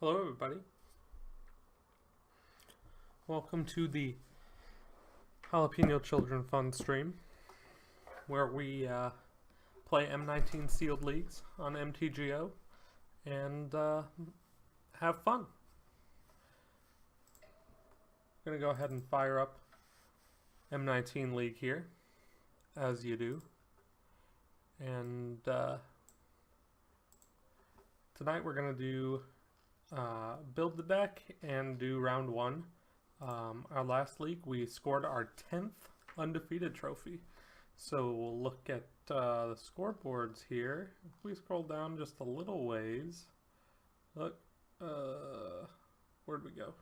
Hello everybody. Welcome to the Jalapeno Children Fun stream, where we play M19 Sealed Leagues on MTGO and have fun. I'm going to go ahead and fire up M19 League here, as you do. And tonight we're going to do build the deck and do round one. Our last league we scored our 10th undefeated trophy. So we'll look at the scoreboards here. If we scroll down just a little ways, look, where'd we go?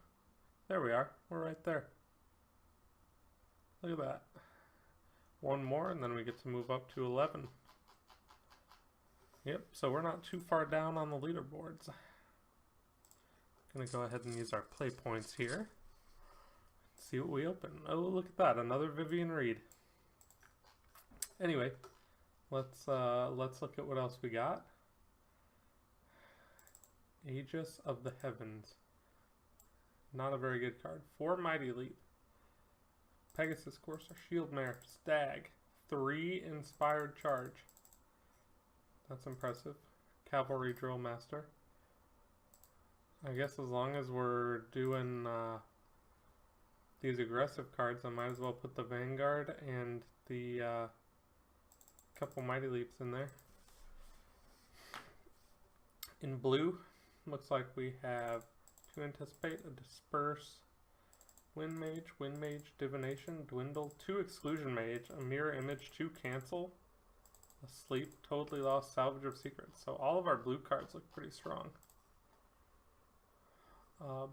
There we are. We're right there. Look at that. One more and then we get to move up to 11. Yep, so we're not too far down on the leaderboards. Gonna go ahead and use our play points here. See what we open. Oh, look at that, another Vivian Reed. Anyway, let's look at what else we got. Aegis of the Heavens. Not a very good card. 4 Mighty Leap. Pegasus Courser, Shield Mare, Stag. 3 Inspired Charge. That's impressive. Cavalry Drill Master. I guess as long as we're doing these aggressive cards, I might as well put the Vanguard and the couple Mighty Leaps in there. In blue, looks like we have 2 Anticipate, a Disperse, Wind Mage, Divination, Dwindle, 2 Exclusion Mage, a Mirror Image, 2 Cancel, a Sleep, Totally Lost, Salvage of Secrets. So all of our blue cards look pretty strong.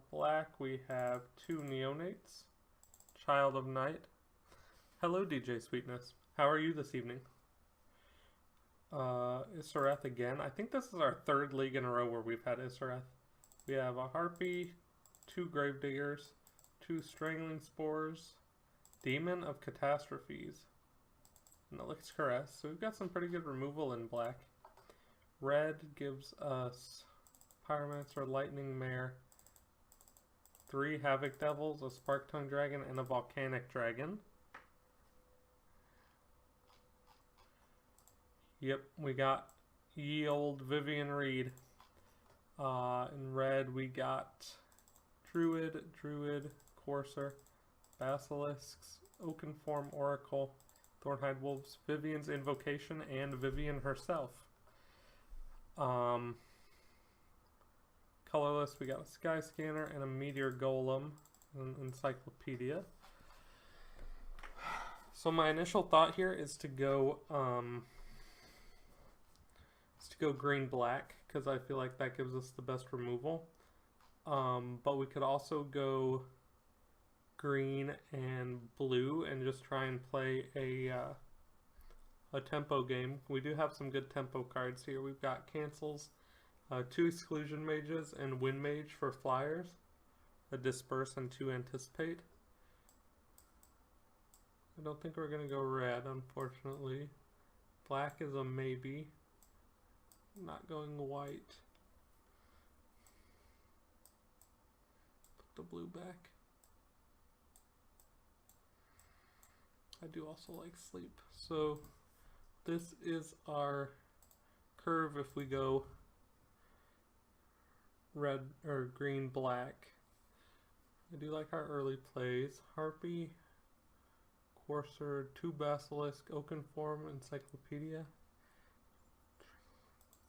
Black, we have 2 Neonates, Child of Night. Hello, DJ Sweetness. How are you this evening? Isareth again. I think this is our 3rd league in a row where we've had Isareth. We have a Harpy, 2 Gravediggers, 2 Strangling Spores, Demon of Catastrophes, and Elixir Caress. So we've got some pretty good removal in black. Red gives us Pyromancer, Lightning Mare, 3 Havoc Devils, a Spark Tongue Dragon, and a Volcanic Dragon. Yep, we got ye old Vivian Reed. In red, we got Druid, Courser, Basilisks, Oakenform Oracle, Thornhide Wolves, Vivian's Invocation, and Vivian herself. Colorless, we got a Sky Scanner and a Meteor Golem, an Encyclopedia. So my initial thought here is to go green-black, because I feel like that gives us the best removal. But we could also go green and blue and just try and play a tempo game. We do have some good tempo cards here. We've got Cancels, 2 Exclusion Mages, and Wind Mage for flyers, a Disperse, and 2 Anticipate. I don't think we're going to go red, unfortunately. Black is a maybe. Not going white. Put the blue back. I do also like Sleep. So this is our curve if we go red or green black. I do like our early plays. Harpy, Courser, 2 Basilisk, Oakenform, Encyclopedia.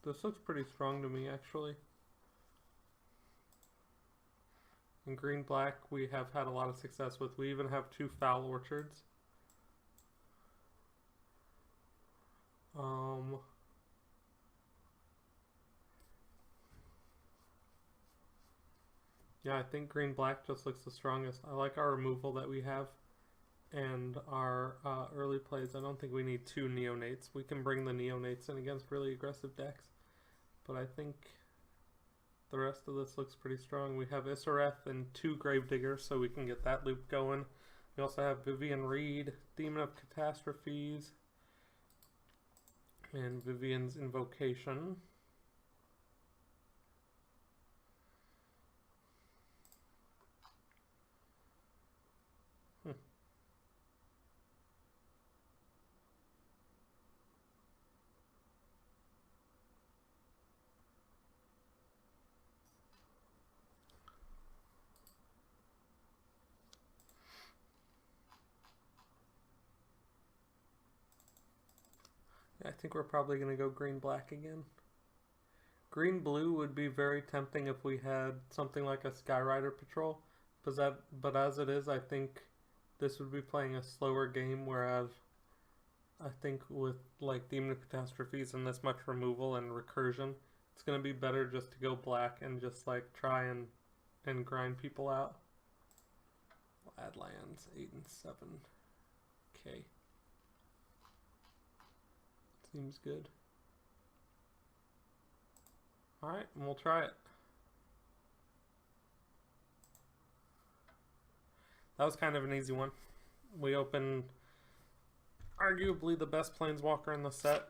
This looks pretty strong to me, actually. In green-black, we have had a lot of success with. We even have 2 Foul Orchards. Yeah, I think green-black just looks the strongest. I like our removal that we have and our early plays. I don't think we need 2 Neonates. We can bring the Neonates in against really aggressive decks. But I think the rest of this looks pretty strong. We have Isareth and 2 Gravediggers, so we can get that loop going. We also have Vivian Reed, Demon of Catastrophes, and Vivian's Invocation. I think we're probably going to go green-black again. Green-blue would be very tempting if we had something like a Skyrider Patrol. But as it is, I think this would be playing a slower game, whereas I think with like Demon Catastrophes and this much removal and recursion, it's going to be better just to go black and just like try and grind people out. We'll add lands 8 and 7. Okay. Seems good. Alright, and we'll try it. That was kind of an easy one. We opened arguably the best Planeswalker in the set.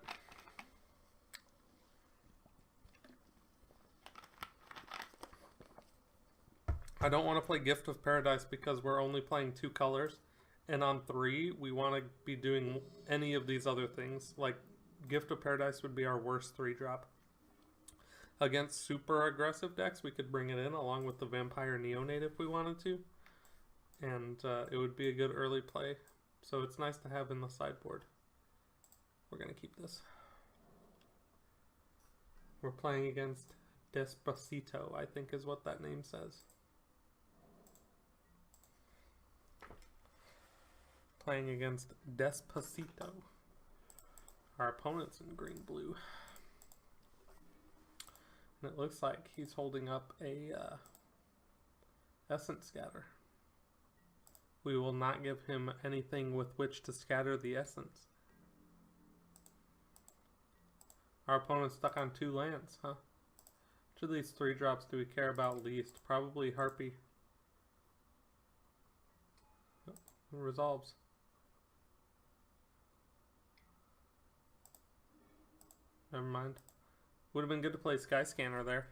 I don't want to play Gift of Paradise because we're only playing 2 colors. And on 3, we want to be doing any of these other things. Like, Gift of Paradise would be our worst 3-drop. Against super aggressive decks, we could bring it in along with the Vampire Neonate if we wanted to. And it would be a good early play. So it's nice to have in the sideboard. We're going to keep this. We're playing against Despacito, I think is what that name says. Playing against Despacito. Our opponent's in green-blue. And it looks like he's holding up a Essence Scatter. We will not give him anything with which to scatter the Essence. Our opponent's stuck on 2 lands, huh? Which of these 3 drops do we care about least? Probably Harpy. Oh, it resolves. Never mind. Would have been good to play Sky Scanner there.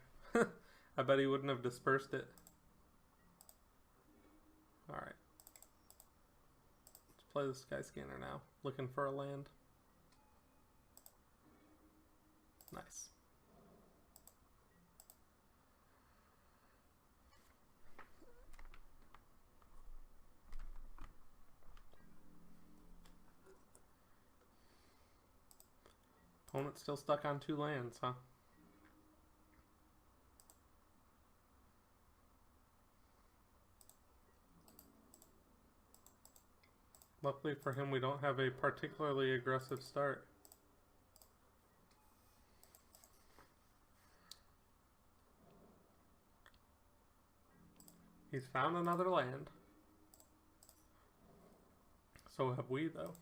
I bet he wouldn't have dispersed it. Alright. Let's play the Sky Scanner now. Looking for a land. Nice. Opponent's still stuck on 2 lands, huh? Luckily for him, we don't have a particularly aggressive start. He's found another land. So have we, though.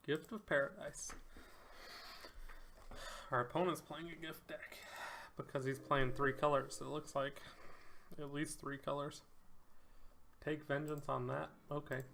Gift of Paradise. Our opponent's playing a gift deck because he's playing 3 colors. It looks like at least 3 colors. Take vengeance on that. Okay.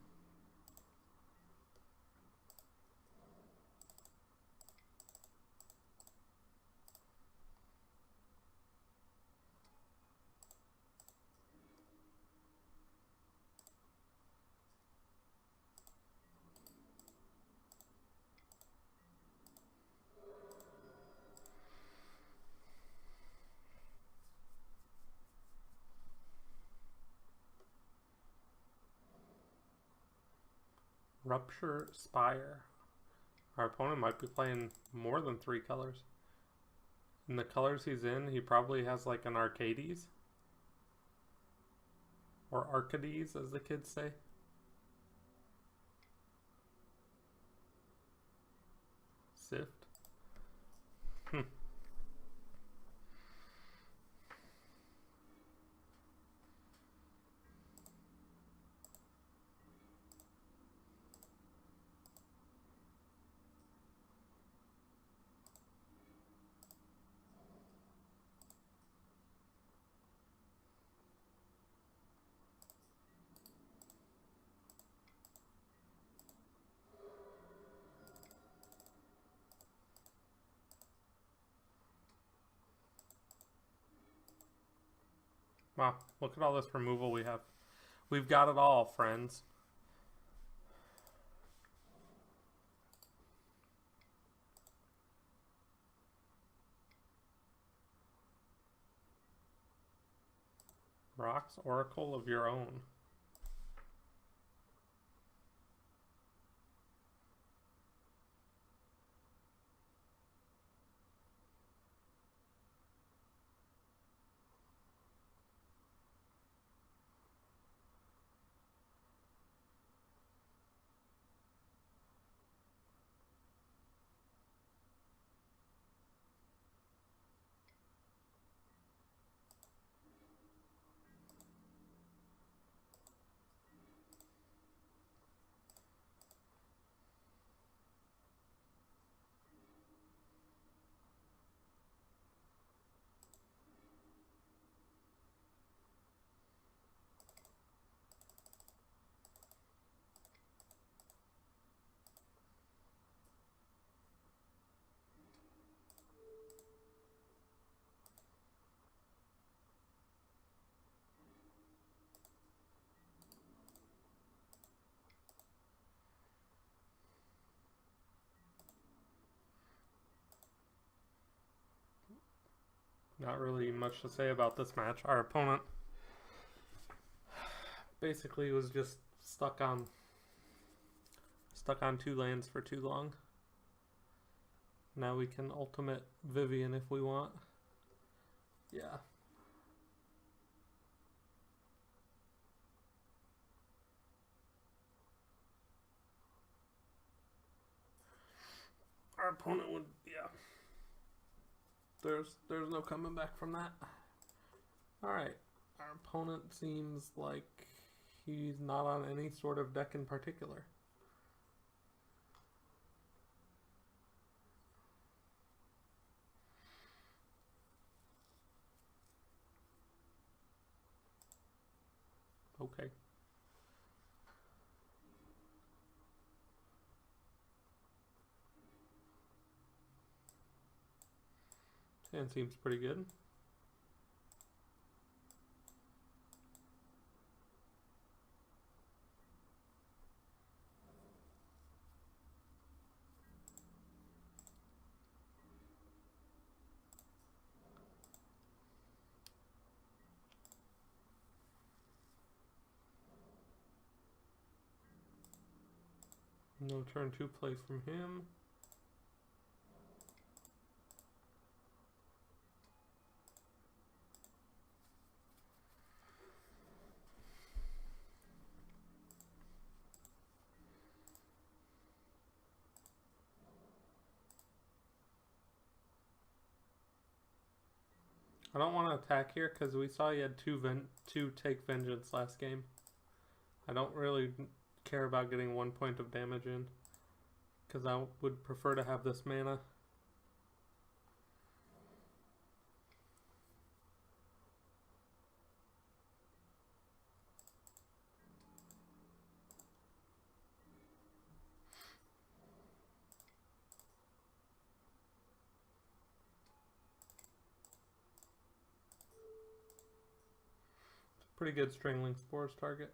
Rupture Spire. Our opponent might be playing more than 3 colors. In the colors he's in, he probably has like an Arcades. Or Arcades, as the kids say. Sift. Wow, look at all this removal we have. We've got it all, friends. Brock's Oracle of Your Own. Not really much to say about this match. Our opponent basically was just stuck on 2 lands for too long. Now we can ultimate Vivian if we want. Yeah. Our opponent would, yeah. There's no coming back from that. Alright. Our opponent seems like he's not on any sort of deck in particular. Okay. Hand seems pretty good. No turn 2 play from him. I don't want to attack here because we saw you had two take vengeance last game. I don't really care about getting 1 point of damage in because I would prefer to have this mana. Pretty good Strangling Spores target.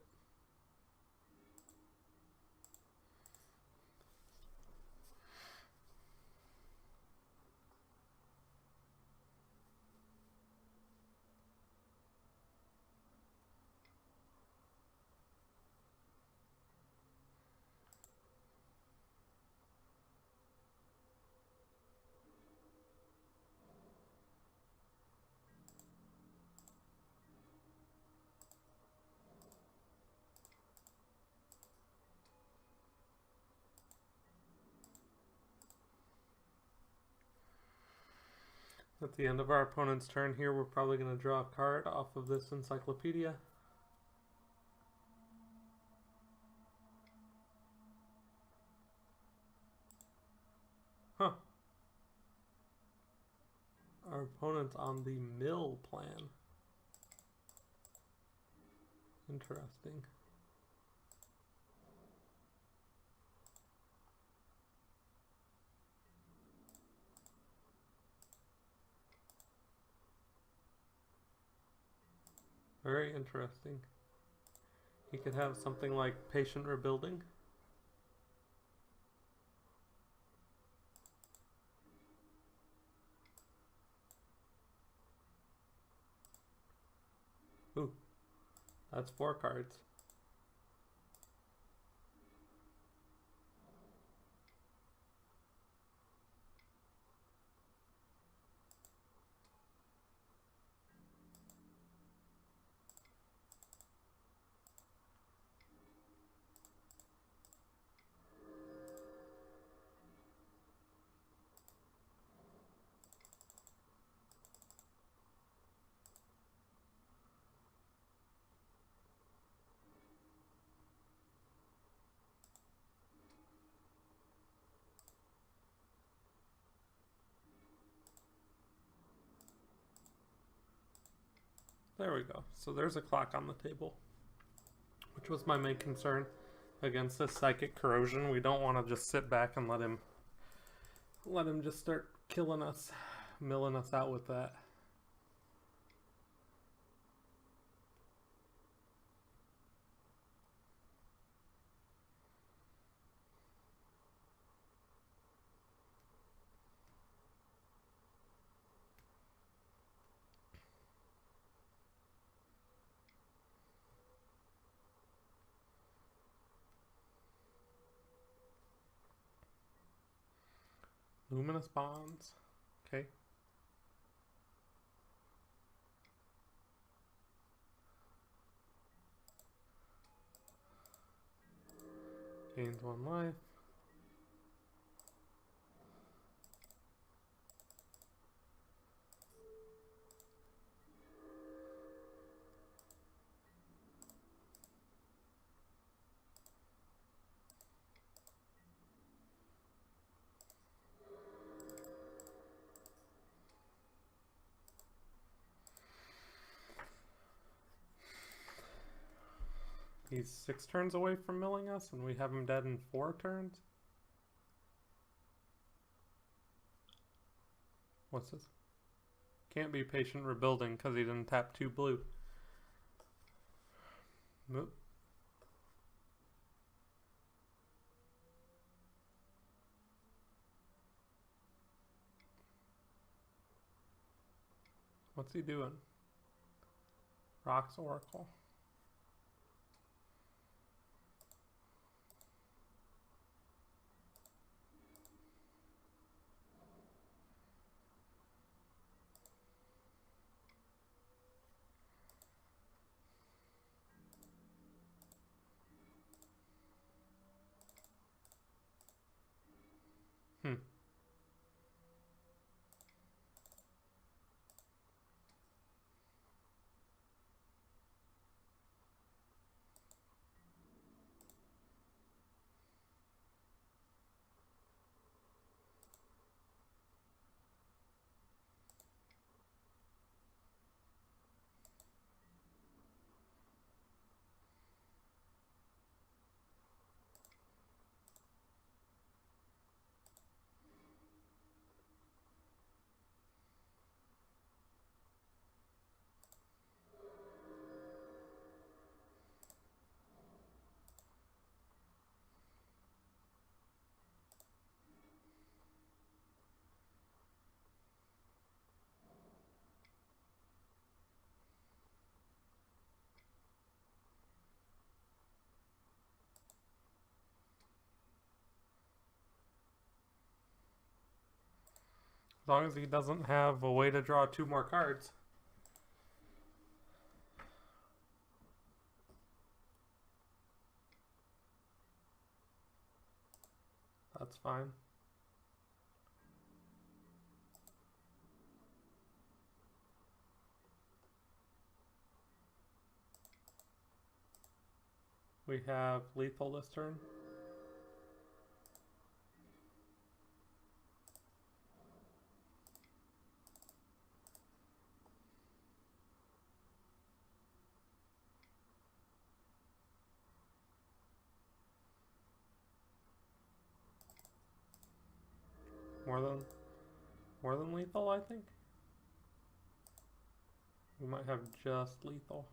At the end of our opponent's turn here, we're probably going to draw a card off of this encyclopedia. Huh. Our opponent's on the mill plan. Interesting. Very interesting. He could have something like Patient Rebuilding. Ooh, That's 4 cards. There we go. So there's a clock on the table, which was my main concern against this Psychic Corrosion. We don't want to just sit back and let him just start killing us, milling us out with that. Luminous Bonds. Okay. Gains 1 life. He's 6 turns away from milling us, and we have him dead in 4 turns? What's this? Can't be patient rebuilding because he didn't tap 2 blue. Nope. What's he doing? Rocks Oracle. As long as he doesn't have a way to draw 2 more cards. That's fine. We have lethal this turn. More than lethal, I think. We might have just lethal.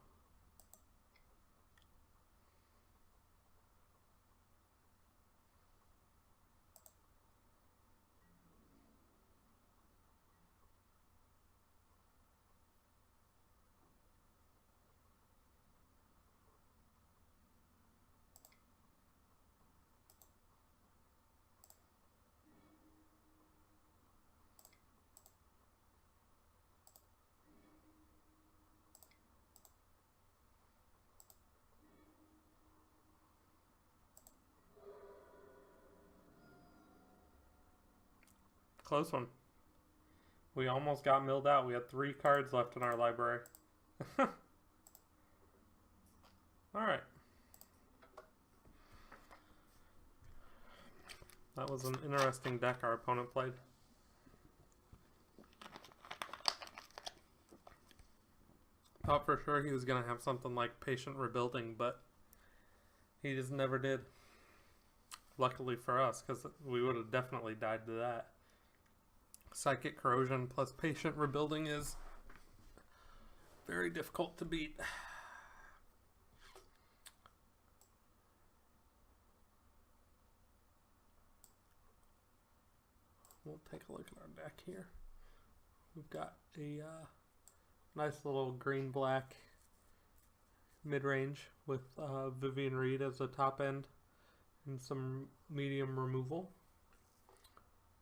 Close one. We almost got milled out. We had 3 cards left in our library. Alright. That was an interesting deck our opponent played. Thought for sure he was going to have something like Patient Rebuilding, but he just never did. Luckily for us, because we would have definitely died to that. Psychic Corrosion plus Patient Rebuilding is very difficult to beat. We'll take a look at our deck here. We've got a nice little green-black mid-range with Vivian Reed as a top end and some medium removal.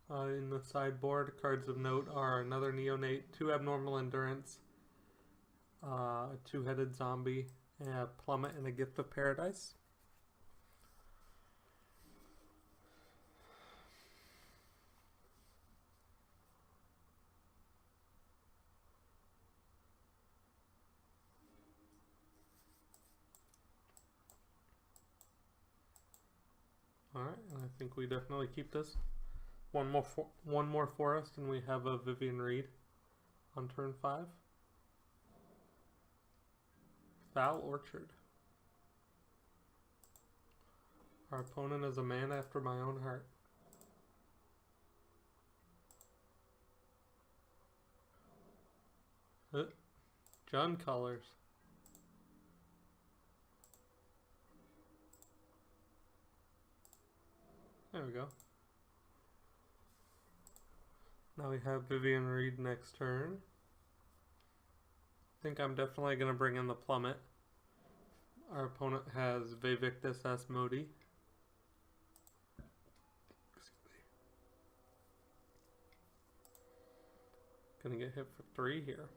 In the sideboard, cards of note are another Neonate, 2 Abnormal Endurance, a 2-headed zombie, a Plummet, and a Gift of Paradise. Alright, and I think we definitely keep this. One more forest, and we have a Vivian Reed on turn 5. Foul Orchard. Our opponent is a man after my own heart. John Colors. There we go. Now we have Vivian Reed next turn. I think I'm definitely going to bring in the Plummet. Our opponent has Vevictus Asmodi. Gonna get hit for 3 here.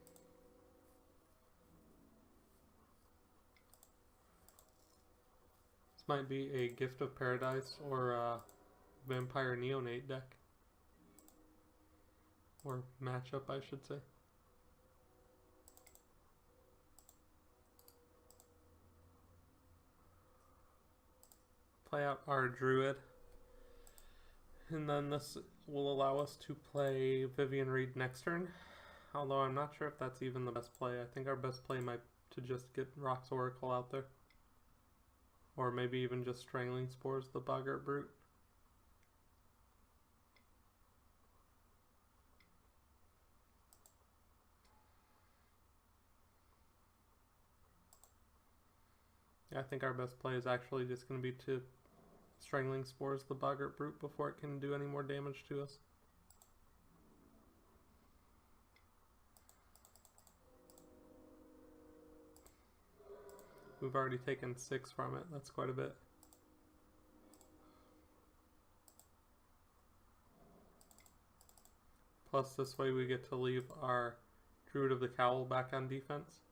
This might be a Gift of Paradise or a Vampire Neonate deck. Or matchup, I should say. Play out our Druid. And then this will allow us to play Vivian Reed next turn. Although I'm not sure if that's even the best play. I think our best play might to just get Rock's Oracle out there. Or maybe even just Strangling Spores the Boggart Brute. I think our best play is actually just going to be to Strangling Spores the Boggart Brute before it can do any more damage to us. We've already taken 6 from it. That's quite a bit. Plus this way we get to leave our Druid of the Cowl back on defense.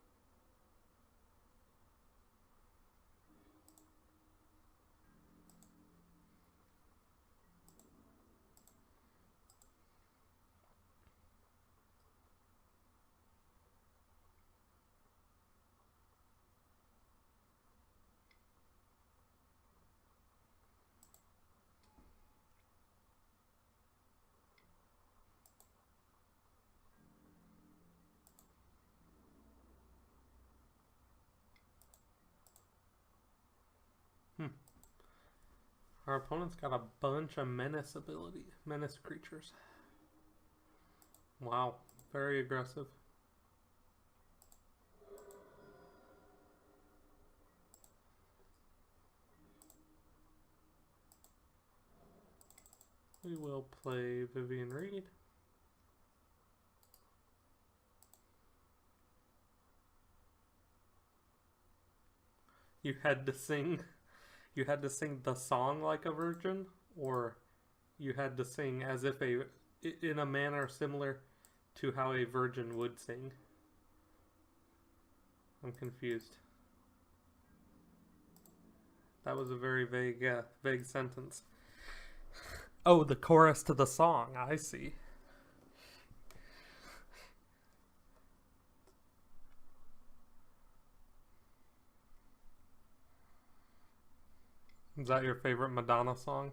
Our opponent's got a bunch of menace creatures. Wow, very aggressive. We will play Vivian Reed. You had to sing the song like a virgin, or you had to sing as if in a manner similar to how a virgin would sing. I'm confused. That was a very vague sentence. Oh, the chorus to the song. I see. Is that your favorite Madonna song?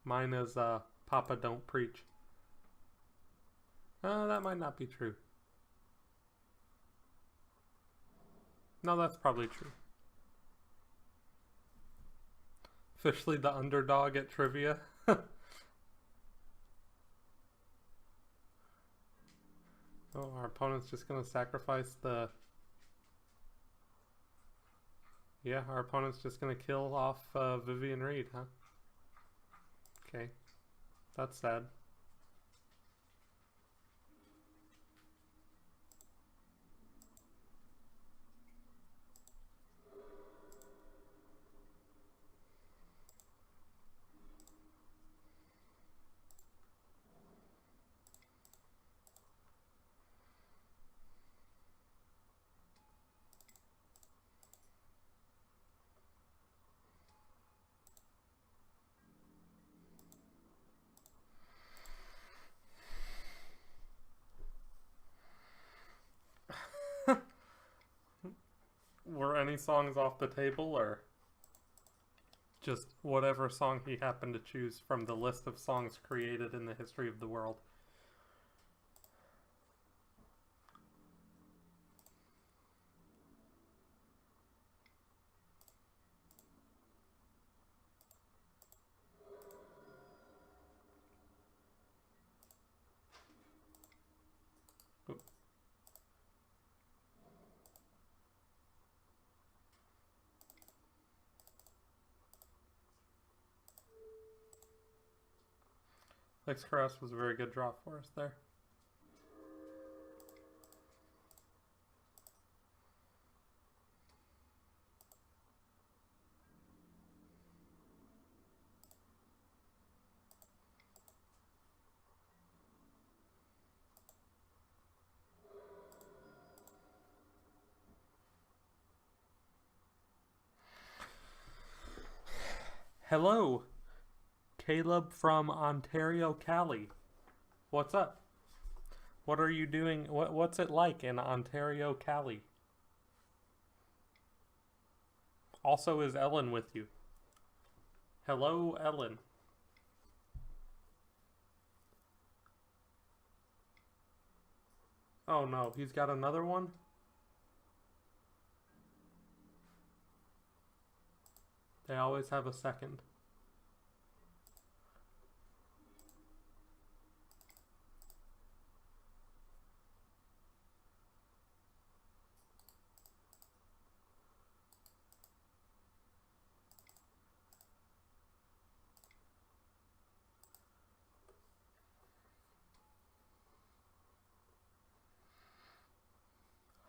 Mine is Papa Don't Preach. That might not be true. No, that's probably true. Officially the underdog at trivia. Oh, our opponent's just gonna sacrifice the... Yeah, our opponent's just gonna kill off Vivian Reed, huh? Okay. That's sad. Were any songs off the table, or just whatever song he happened to choose from the list of songs created in the history of the world? Oop. Lex Caress was a very good draw for us there. Hello, Caleb from Ontario, Cali. What's up? What are you doing? What's it like in Ontario, Cali? Also, is Ellen with you? Hello, Ellen. Oh no, he's got another one? They always have a second.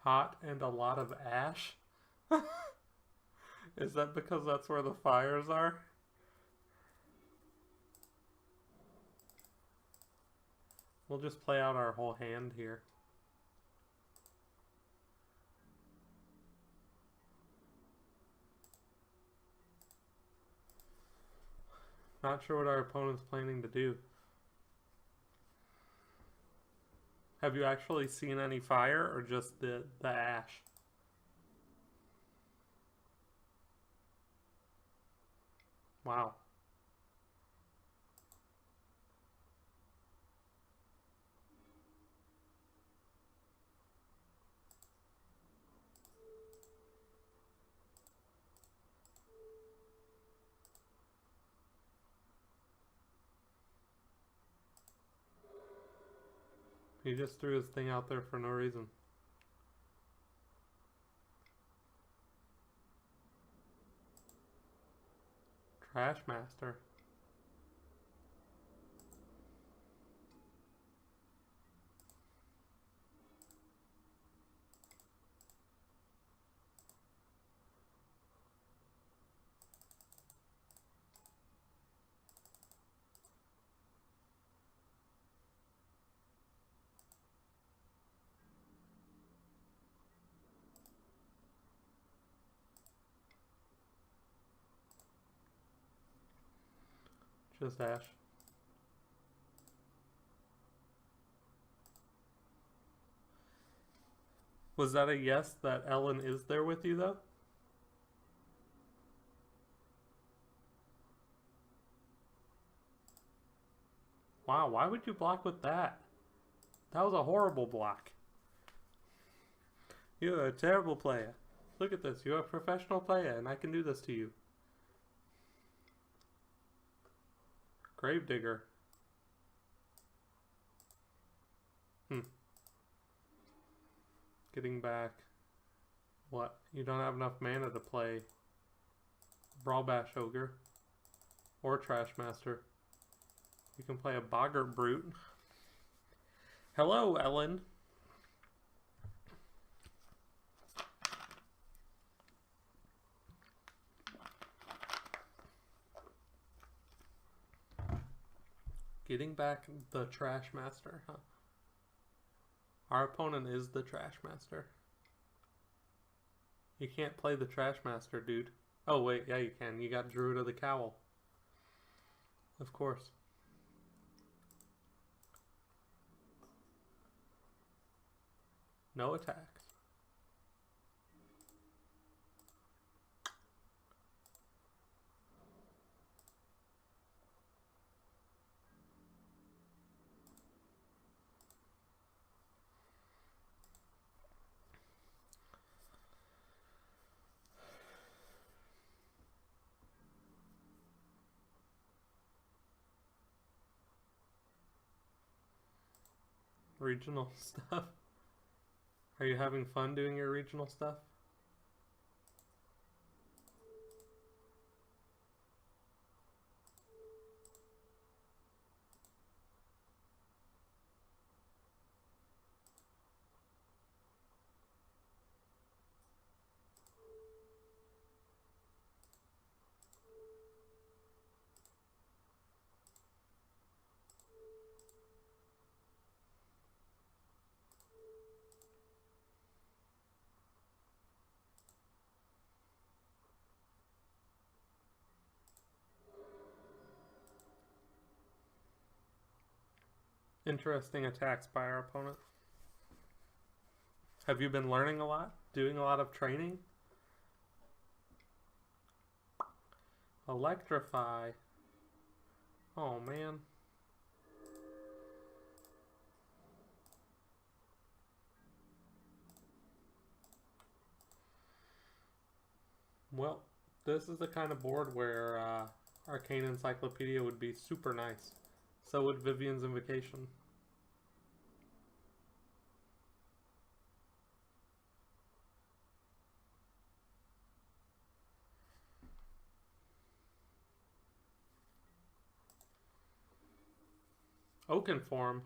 Hot and a lot of ash? Is that because that's where the fires are? We'll just play out our whole hand here. Not sure what our opponent's planning to do. Have you actually seen any fire, or just the ash? Wow. He just threw his thing out there for no reason. Trash Master. Just ash. Was that a yes that Ellen is there with you, though? Wow, why would you block with that? That was a horrible block. You're a terrible player. Look at this. You're a professional player, and I can do this to you. Gravedigger. Getting back. What? You don't have enough mana to play Brawl Bash Ogre or Trash Master. You can play a Boggart Brute. Hello, Ellen. Getting back the Trash Master, huh? Our opponent is the Trash Master. You can't play the Trash Master, dude. Oh, wait, yeah, you can. You got Druid of the Cowl. Of course. No attacks. Regional stuff. Are you having fun doing your regional stuff? Interesting attacks by our opponent. Have you been learning a lot? Doing a lot of training? Electrify. Oh, man. Well, this is the kind of board where Arcane Encyclopedia would be super nice. So would Vivian's Invocation. Oakenform.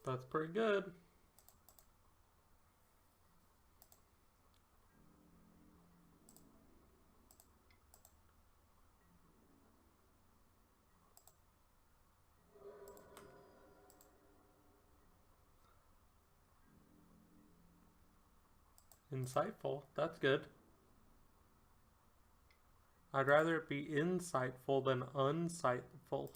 That's pretty good. Insightful. That's good. I'd rather it be insightful than unsightful.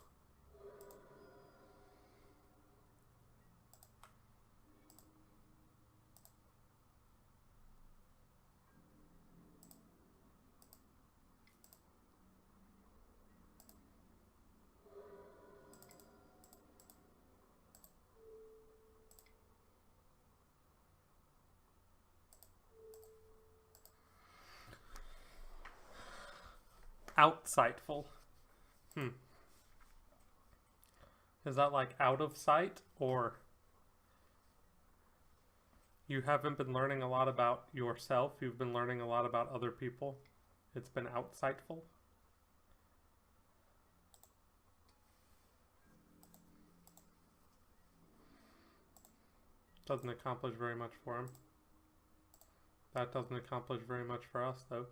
Outsightful. Is that like out of sight, or you haven't been learning a lot about yourself, you've been learning a lot about other people? It's been outsightful? Doesn't accomplish very much for him. That doesn't accomplish very much for us, though.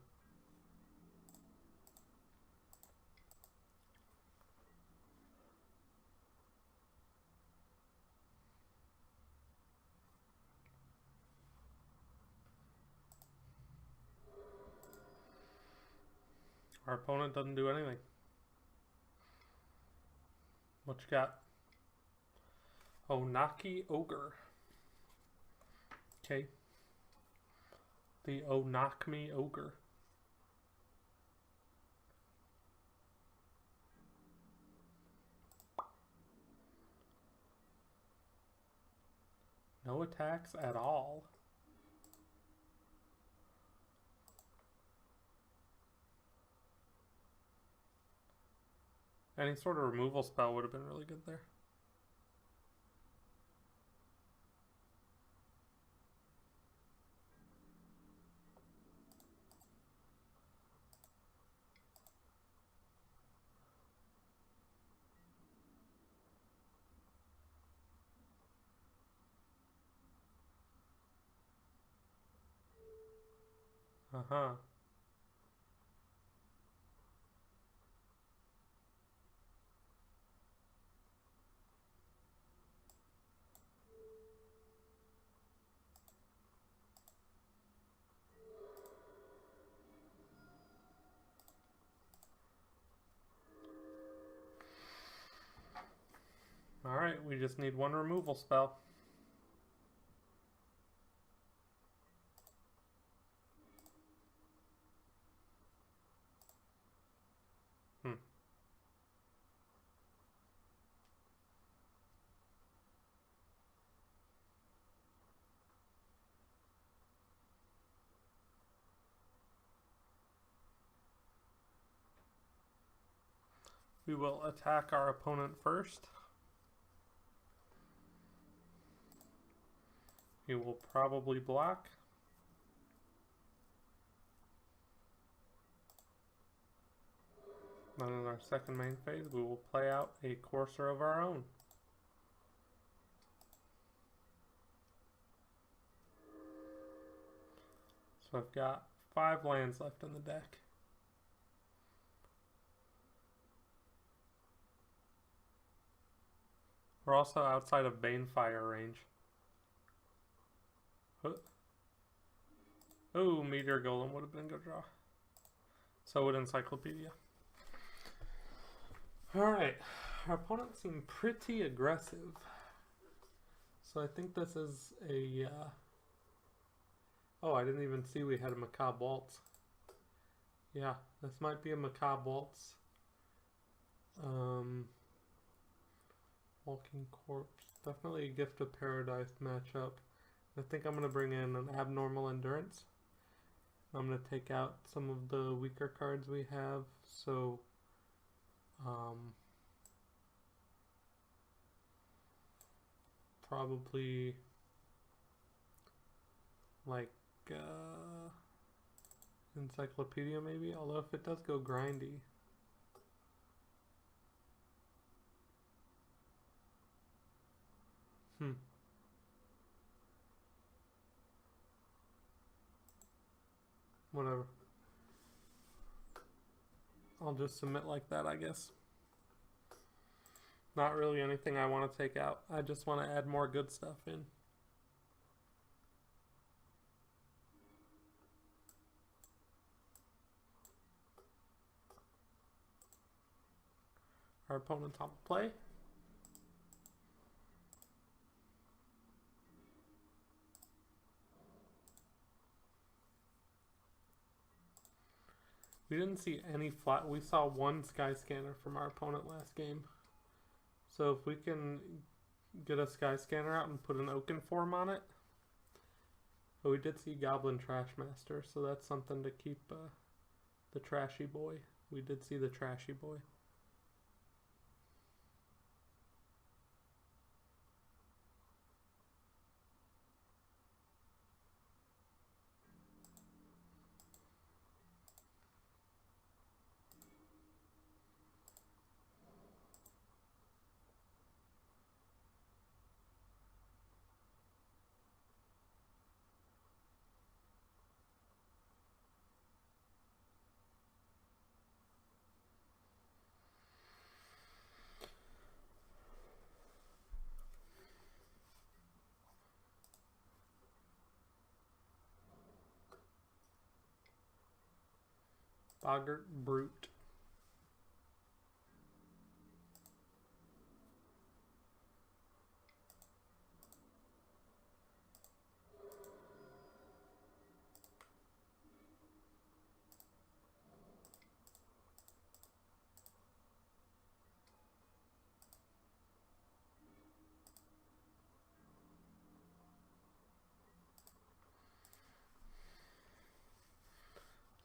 Our opponent doesn't do anything. What you got? Onaki Ogre. Okay. The Onakmi Ogre. No attacks at all. Any sort of removal spell would have been really good there. Uh-huh. Alright, we just need one removal spell. We will attack our opponent first. He will probably block. Then in our second main phase, we will play out a Courser of our own. So I've got 5 lands left in the deck. We're also outside of Banefire range. Oh, Meteor Golem would have been a good draw. So would Encyclopedia. Alright, our opponent seemed pretty aggressive. So I think this is a... Oh, I didn't even see we had a Macabre Waltz. Yeah, this might be a Macabre Waltz. Walking Corpse. Definitely a Gift of Paradise matchup. I think I'm going to bring in an Abnormal Endurance. I'm going to take out some of the weaker cards we have. So, probably like Encyclopedia maybe, although if it does go grindy. Whatever. I'll just submit like that, I guess. Not really anything I want to take out. I just want to add more good stuff in. Our opponent's on the play. We didn't see any flat. We saw one Sky Scanner from our opponent last game. So if we can get a Sky Scanner out and put an Oaken form on it. But we did see Goblin Trashmaster, so that's something to keep the Trashy Boy. We did see the Trashy Boy. Boggart Brute.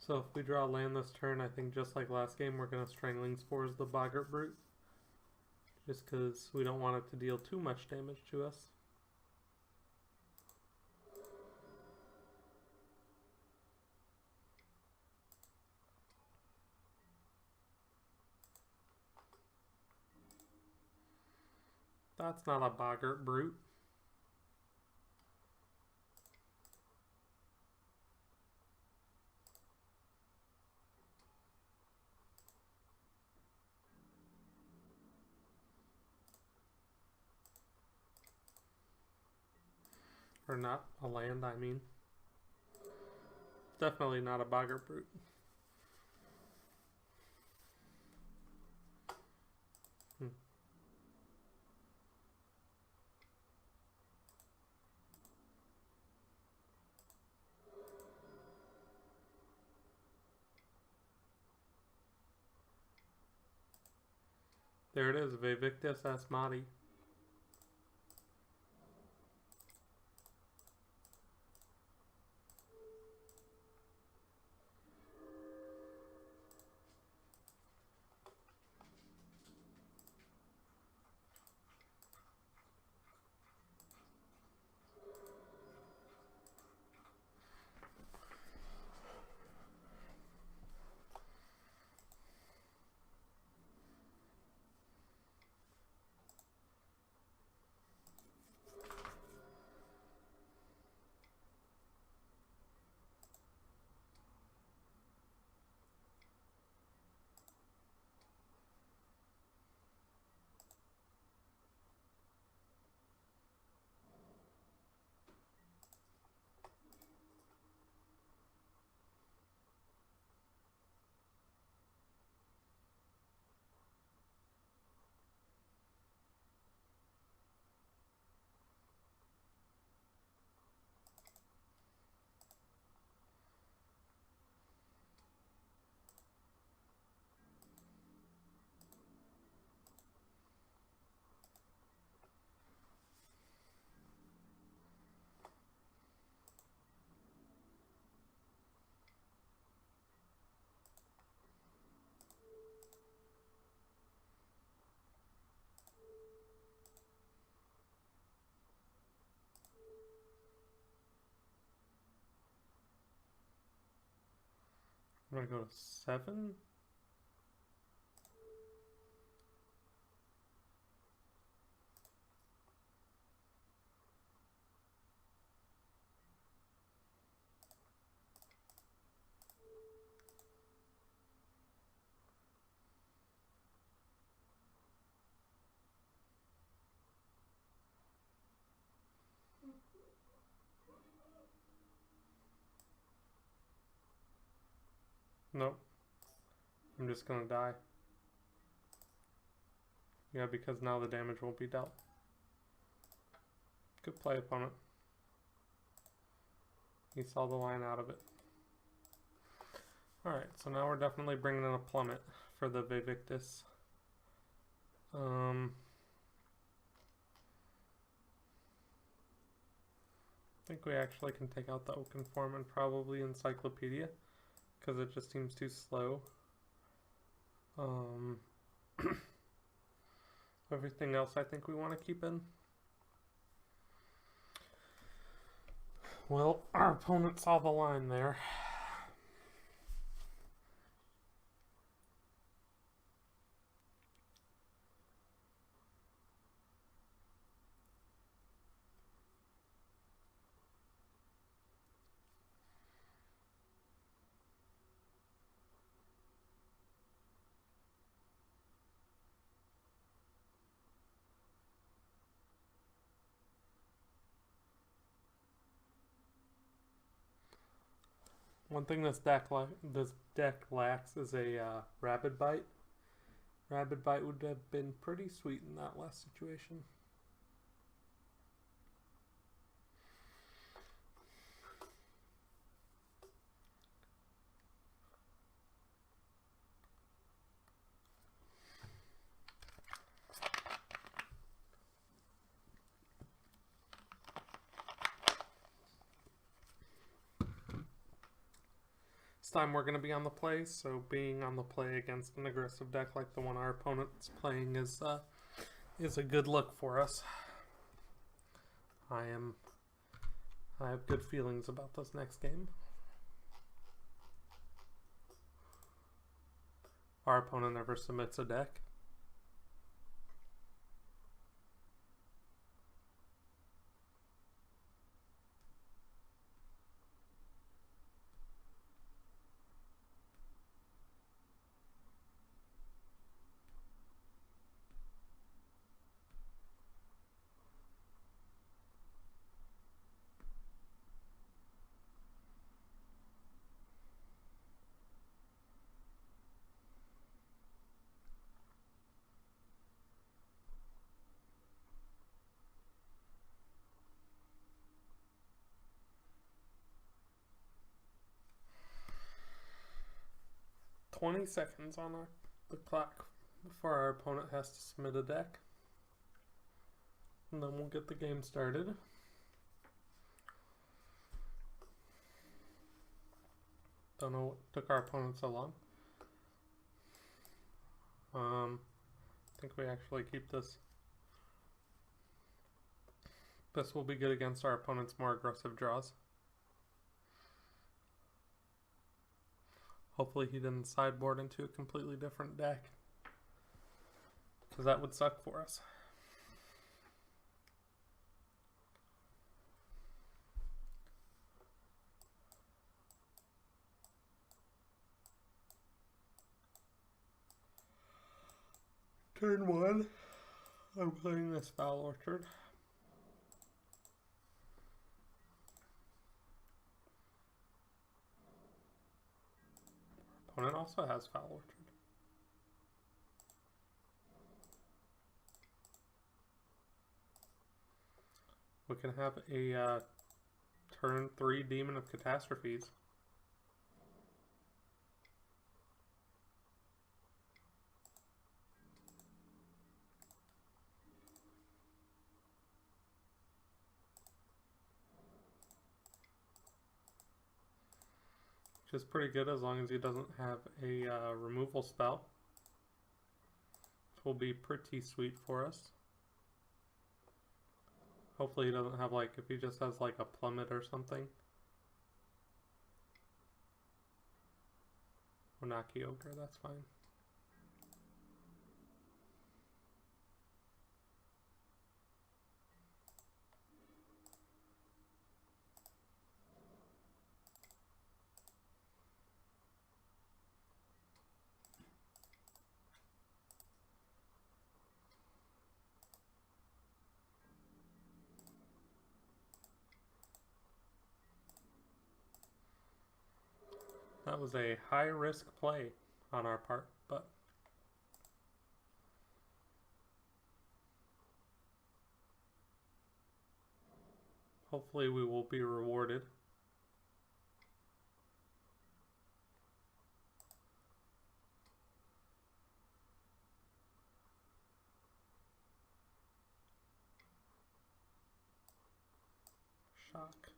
So if we draw land this turn, I think just like last game, we're going to Strangling Spores the Boggart Brute. Just because we don't want it to deal too much damage to us. That's not a Boggart Brute. Or not a land, I mean. Definitely not a Boggart Brute. There it is, Vivictus Asmati. I'm going to go to 7. Nope. I'm just going to die. Yeah, because now the damage won't be dealt. Good play, opponent. He saw the line out of it. Alright, so now we're definitely bringing in a plummet for the Vivictus. I think we actually can take out the Oakenform and probably Encyclopedia, because it just seems too slow. Everything else I think we want to keep in. Well, our opponent saw the line there. One thing this deck lacks is a Rabid Bite. Rabid Bite would have been pretty sweet in that last situation. time we're going to be on the play, so being on the play against an aggressive deck like the one our opponent's playing is a good look for us. I have good feelings about this next game. Our opponent never submits a deck. "20 seconds on the clock before our opponent has to submit a deck. And then we'll get the game started. Don't know what took our opponent so long. I think we actually keep this. This will be good against our opponent's more aggressive draws. Hopefully he didn't sideboard into a completely different deck, because that would suck for us. Turn 1, I'm playing this Foul Orchard. Opponent also has Foul Orchard. We can have a turn 3 Demon of Catastrophes. Which is pretty good as long as he doesn't have a removal spell. Which will be pretty sweet for us. Hopefully he doesn't have, like, if he just has like a plummet or something. Onaki Ogre, that's fine. That was a high-risk play on our part, but hopefully we will be rewarded. Shock.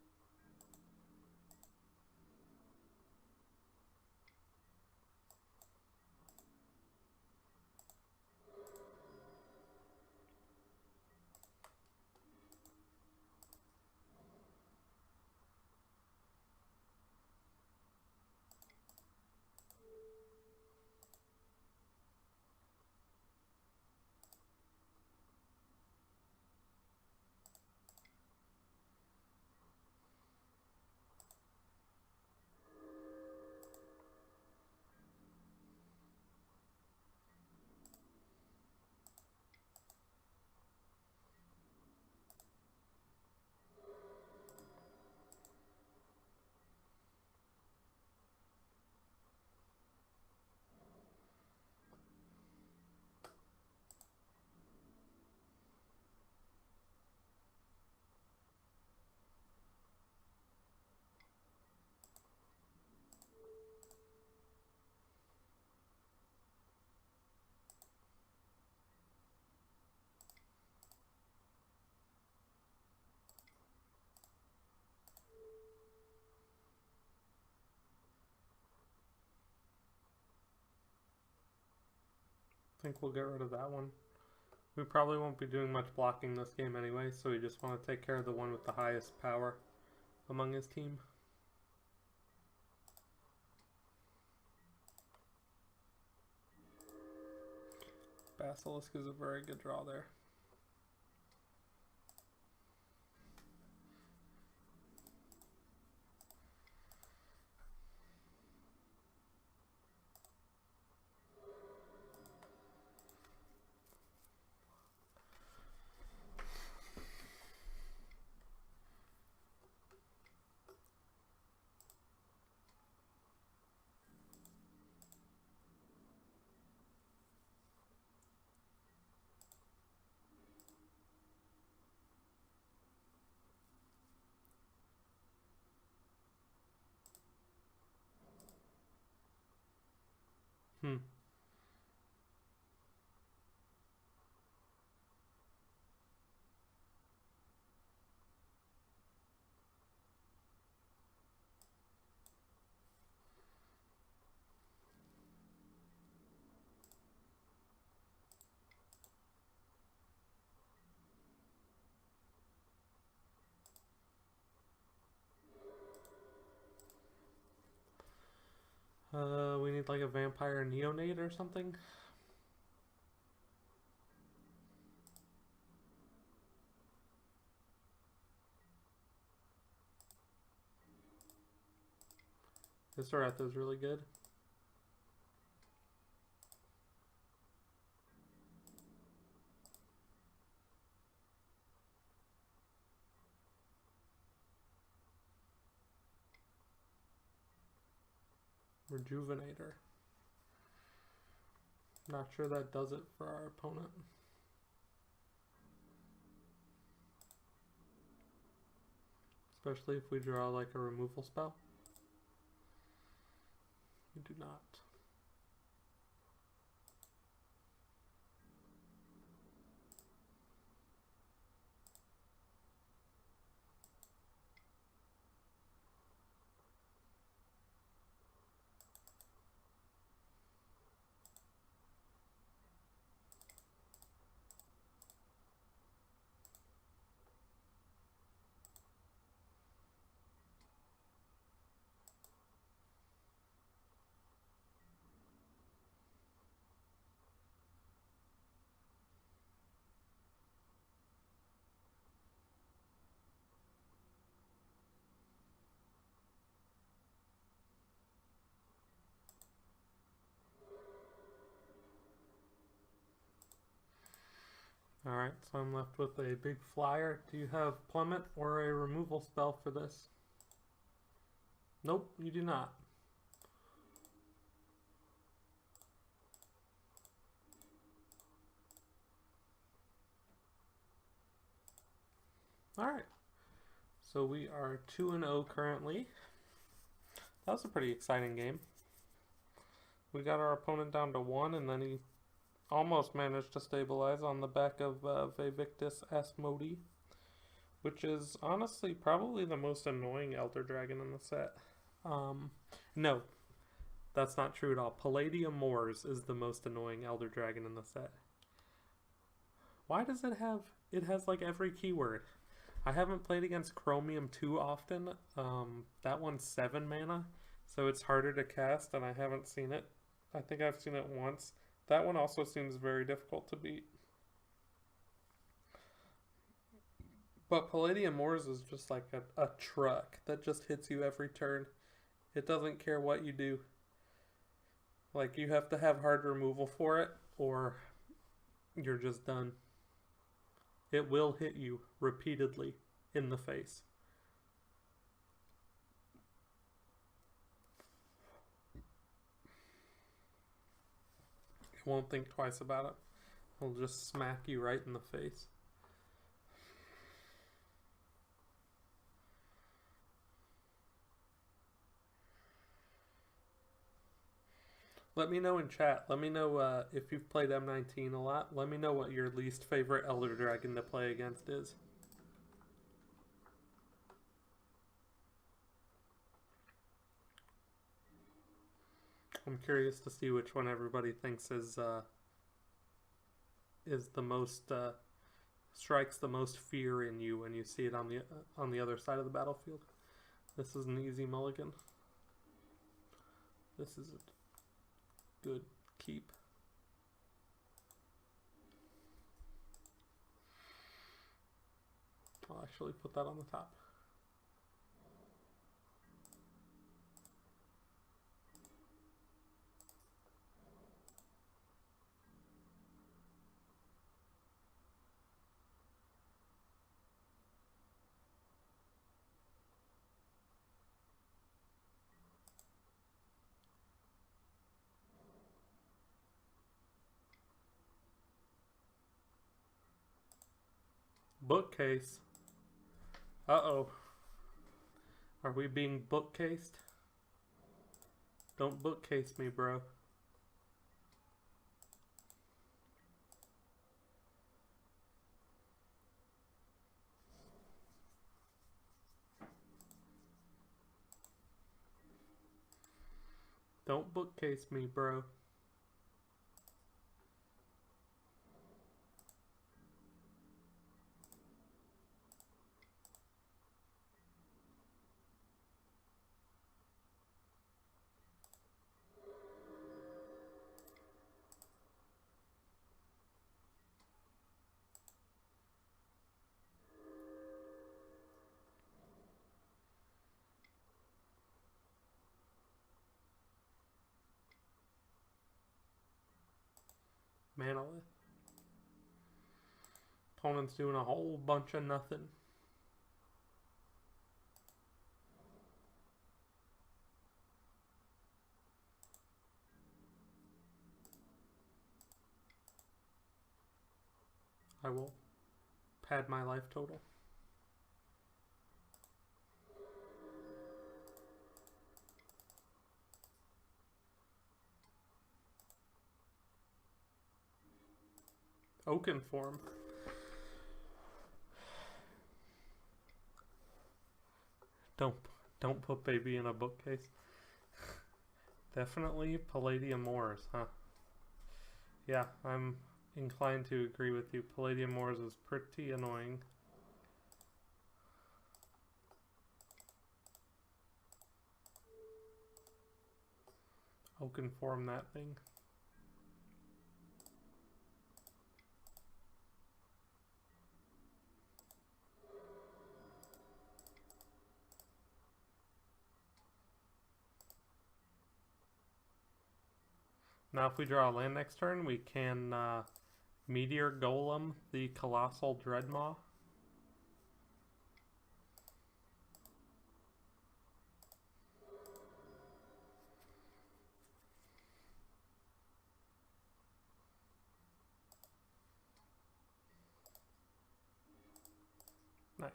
think we'll get rid of that one. We probably won't be doing much blocking this game anyway, so we just want to take care of the one with the highest power among his team. Basilisk is a very good draw there. We need like a vampire neonate or something. This Aretha is really good. Rejuvenator. Not sure that does it for our opponent. Especially if we draw like a removal spell. We do not. Alright, so I'm left with a big flyer. Do you have plummet or a removal spell for this? Nope, you do not. Alright, so we are 2-0 currently. That was a pretty exciting game. We got our opponent down to 1, and then he almost managed to stabilize on the back of Vivictus Asmodee, which is honestly probably the most annoying Elder Dragon in the set. No, that's not true at all. Palladium Moors is the most annoying Elder Dragon in the set. Why does it have... It has like every keyword. I haven't played against Chromium too often. That one's 7 mana, so it's harder to cast, and I haven't seen it. I think I've seen it once. That one also seems very difficult to beat. But Palladium Moors is just like a truck that just hits you every turn. It doesn't care what you do. Like, you have to have hard removal for it, or you're just done. It will hit you repeatedly in the face. It won't think twice about it. It'll just smack you right in the face. Let me know in chat. Let me know if you've played M19 a lot. Let me know what your least favorite Elder Dragon to play against is. I'm curious to see which one everybody thinks is is the most strikes the most fear in you when you see it on the other side of the battlefield. This is an easy mulligan. This is a good keep. I'll actually put that on the top. Bookcase. Uh-oh. Are we being bookcased? Don't bookcase me, bro. Don't bookcase me, bro. Manolith. Opponent's doing a whole bunch of nothing. I will pad my life total. Oaken form. Don't put baby in a bookcase. Definitely Palladium Ores, huh? Yeah, I'm inclined to agree with you. Palladium Ores is pretty annoying. Oaken form that thing. Now if we draw a land next turn, we can Meteor Golem the Colossal Dreadmaw. Nice.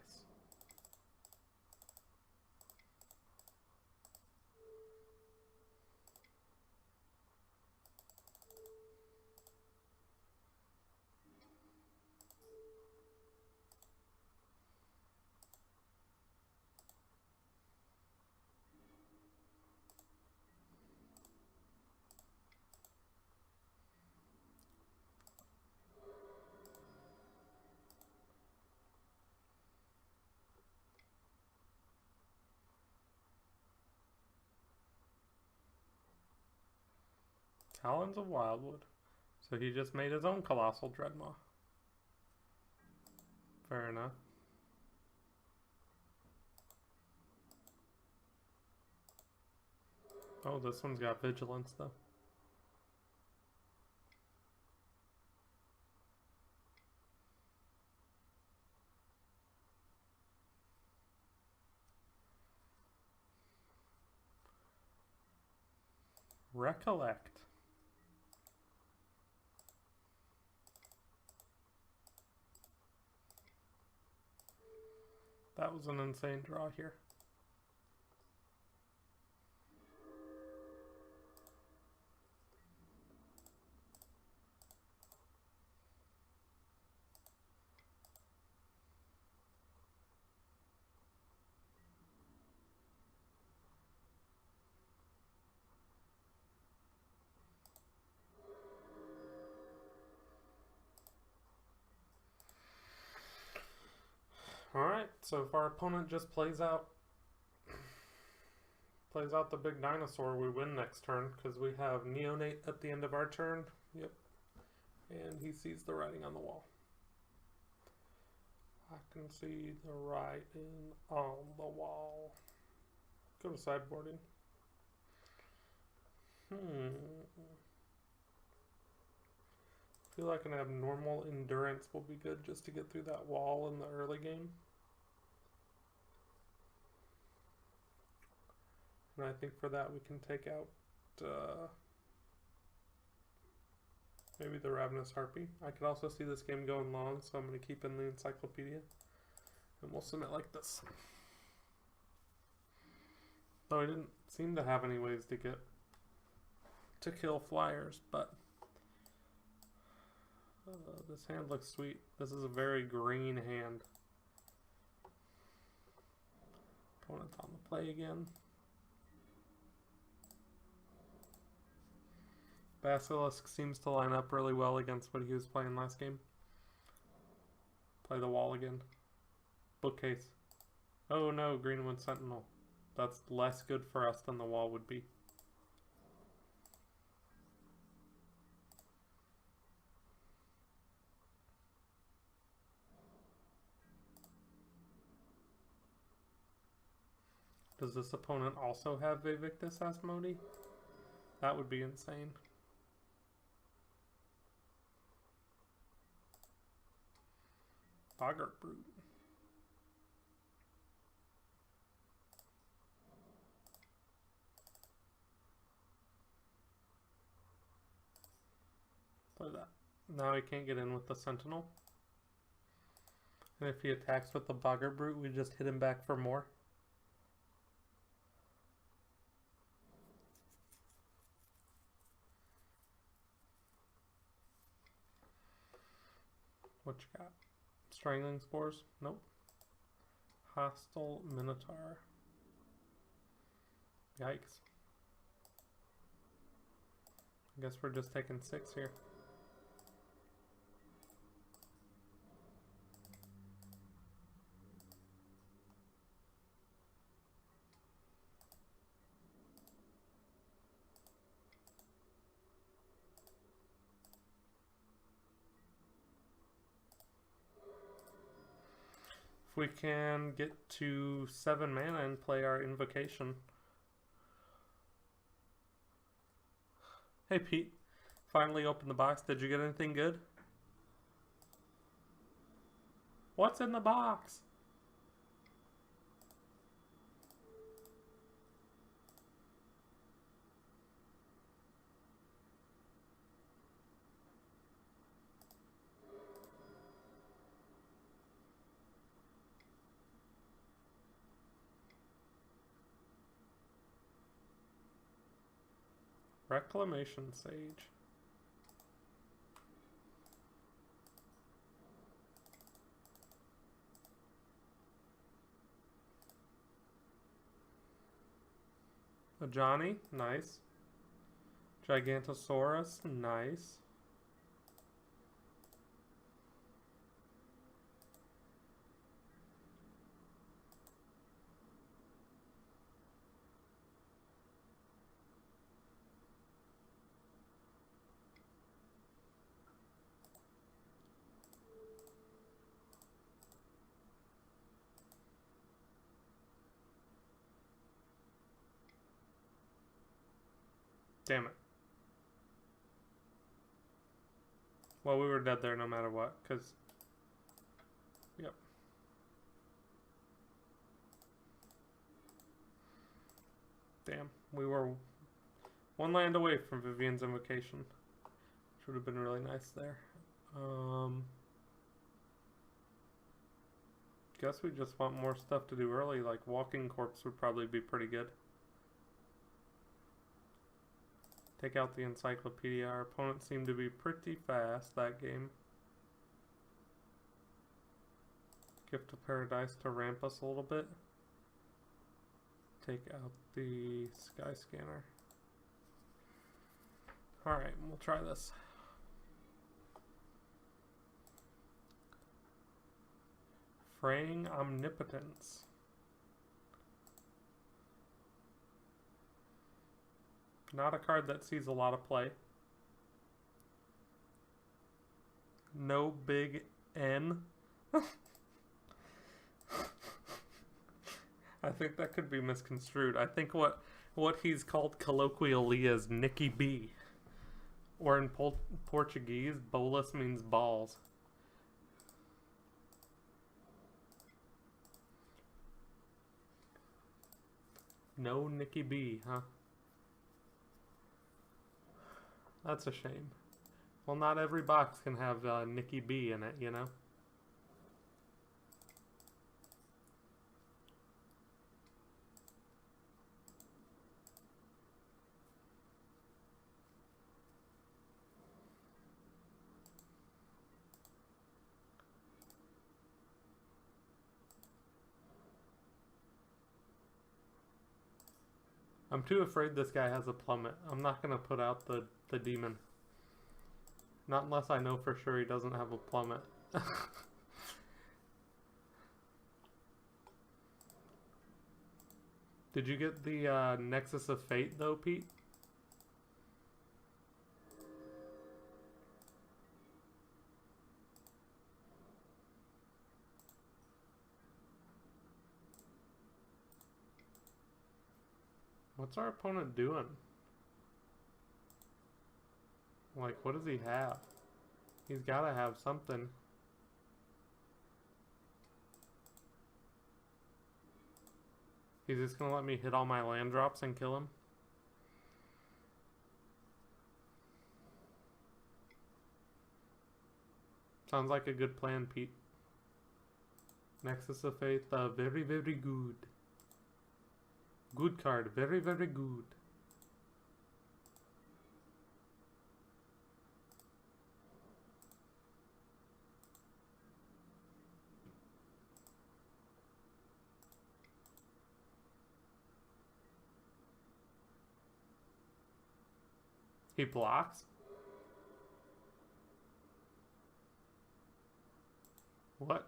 Talons of Wildwood. So he just made his own Colossal Dreadmaw. Fair enough. Oh, this one's got Vigilance though. Recollect. That was an insane draw here. So if our opponent just plays out the big dinosaur, we win next turn because we have Neonate at the end of our turn. Yep. And he sees the writing on the wall. I can see the writing on the wall. Go to sideboarding. I feel like an abnormal endurance will be good just to get through that wall in the early game. And I think for that we can take out maybe the Ravenous Harpy. I could also see this game going long, so I'm going to keep in the encyclopedia. And we'll submit like this. Though I didn't seem to have any ways to kill flyers, but this hand looks sweet. This is a very green hand. Opponent on the play again. Basilisk seems to line up really well against what he was playing last game. Play the wall again. Bookcase. Oh no, Greenwood Sentinel. That's less good for us than the wall would be. Does this opponent also have Vivictus Asmodee? That would be insane. Boggart Brute. Play that. Now he can't get in with the Sentinel. And if he attacks with the Boggart Brute, we just hit him back for more. What you got? Strangling Spores? Nope. Hostile Minotaur. Yikes. I guess we're just taking 6 here. If we can get to 7 mana and play our Invocation. Hey Pete, finally opened the box. Did you get anything good? What's in the box? Reclamation Sage. A Johnny, nice. Gigantosaurus, nice. Damn it. Well, we were dead there no matter what, because... Yep. Damn. We were 1 land away from Vivian's Invocation. Which would have been really nice there. Guess we just want more stuff to do early, like Walking Corpse would probably be pretty good. Take out the Encyclopedia. Our opponent seemed to be pretty fast that game. Gift of Paradise to ramp us a little bit. Take out the Sky Scanner. Alright, we'll try this. Fraying Omnipotence. Not a card that sees a lot of play. No Big N. I think that could be misconstrued. I think what he's called colloquially is Nicky B. Or in Portuguese, bolas means balls. No Nicky B, huh? That's a shame. Well, not every box can have Nicky B in it, you know? I'm too afraid this guy has a plummet. I'm not going to put out the demon. Not unless I know for sure he doesn't have a plummet. Did you get the Nexus of Fate though, Pete? What's our opponent doing? Like, what does he have? He's gotta have something. He's just gonna let me hit all my land drops and kill him? Sounds like a good plan, Pete. Nexus of Faith, very, very good. Good card, very, very good. He blocks? What?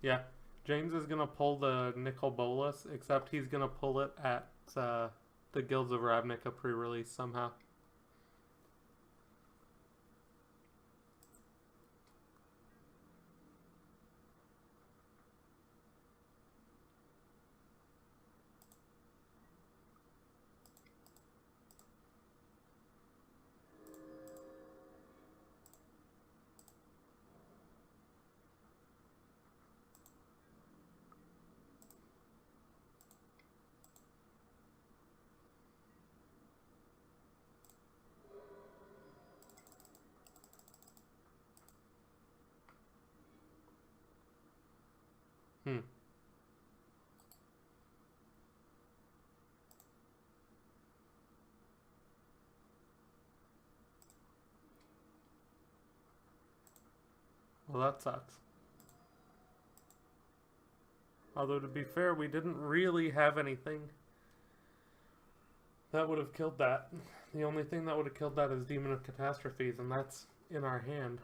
Yeah. James is gonna pull the Nicol Bolas, except he's gonna pull it at the Guilds of Ravnica pre-release somehow. Well, that sucks. Although, to be fair, we didn't really have anything that would have killed that. The only thing that would have killed that is Demon of Catastrophes, and that's in our hand.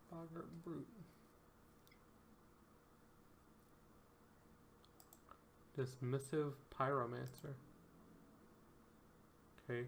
Boggart Brute. Dismissive Pyromancer. Okay.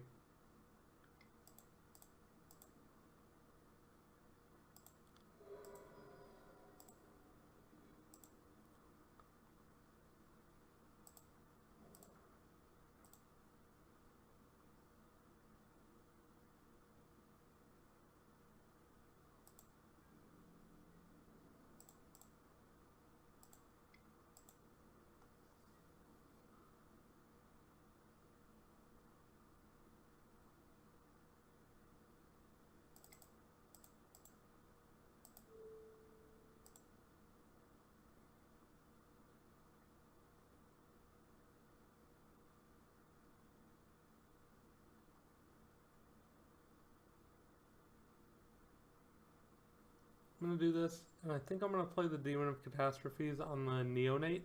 I'm going to do this, and I think I'm going to play the Demon of Catastrophes on the Neonate.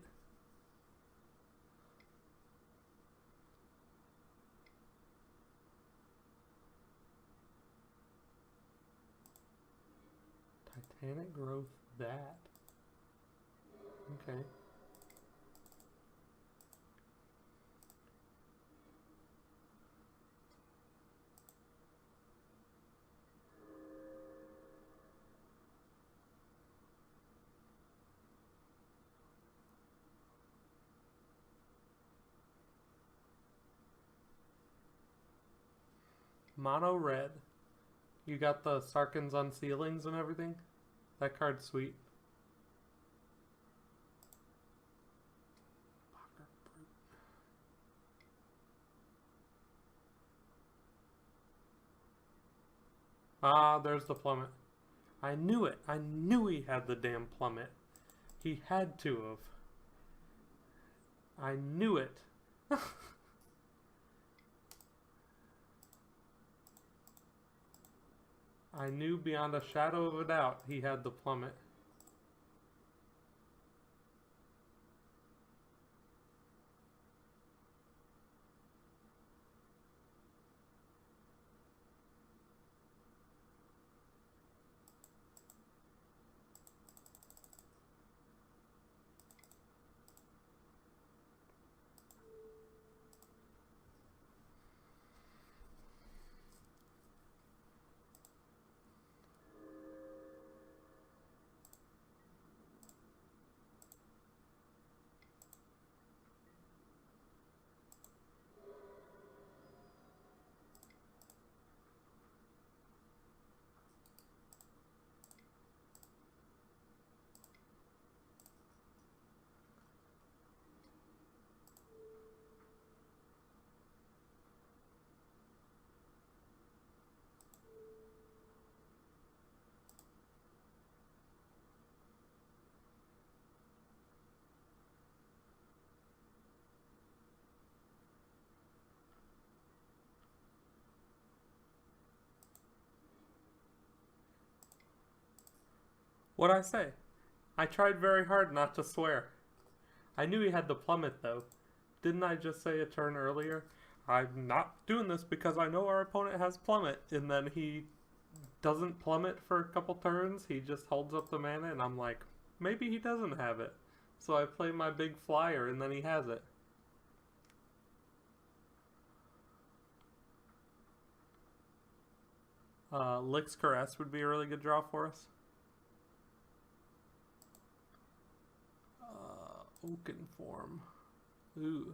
Titanic growth, that. Okay. Mono red. You got the Sarkhan's Unsealings and everything? That card's sweet. Ah, there's the plummet. I knew it. I knew he had the damn plummet. He had to have. I knew it. I knew beyond a shadow of a doubt he had the plummet. What'd I say? I tried very hard not to swear. I knew he had the plummet though. Didn't I just say a turn earlier? I'm not doing this because I know our opponent has plummet, and then he doesn't plummet for a couple turns. He just holds up the mana, and I'm like, maybe he doesn't have it. So I play my big flyer, and then he has it. Lick's Caress would be a really good draw for us. Oaken Form. Ooh.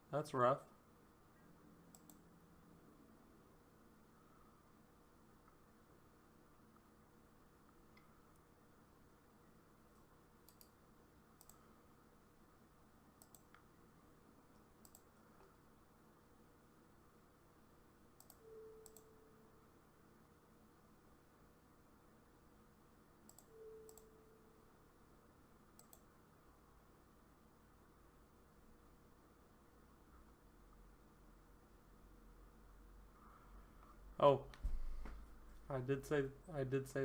That's rough. Oh, I did say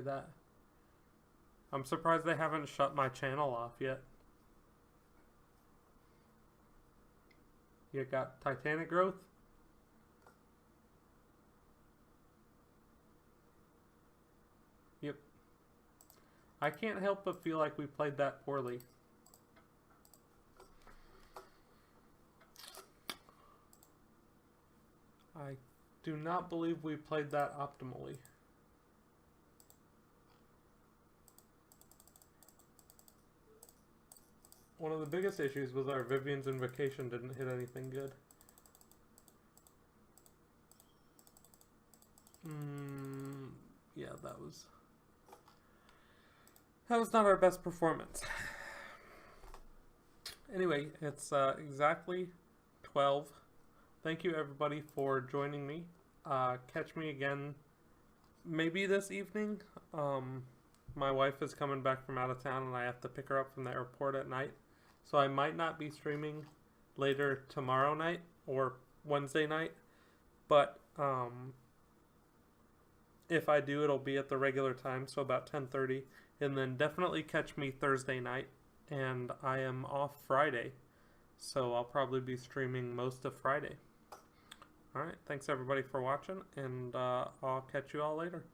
that. I'm surprised they haven't shut my channel off yet. You got Titanic growth? Yep. I can't help but feel like we played that poorly. I do not believe we played that optimally. One of the biggest issues was our Vivian's Invocation didn't hit anything good. Yeah, that was not our best performance. Anyway, it's exactly 12. Thank you everybody for joining me. Catch me again maybe this evening. My wife is coming back from out of town and I have to pick her up from the airport at night. So I might not be streaming later tomorrow night or Wednesday night. But If I do, it'll be at the regular time, so about 10:30. And then definitely catch me Thursday night. And I am off Friday, so I'll probably be streaming most of Friday. Alright, thanks everybody for watching, and I'll catch you all later.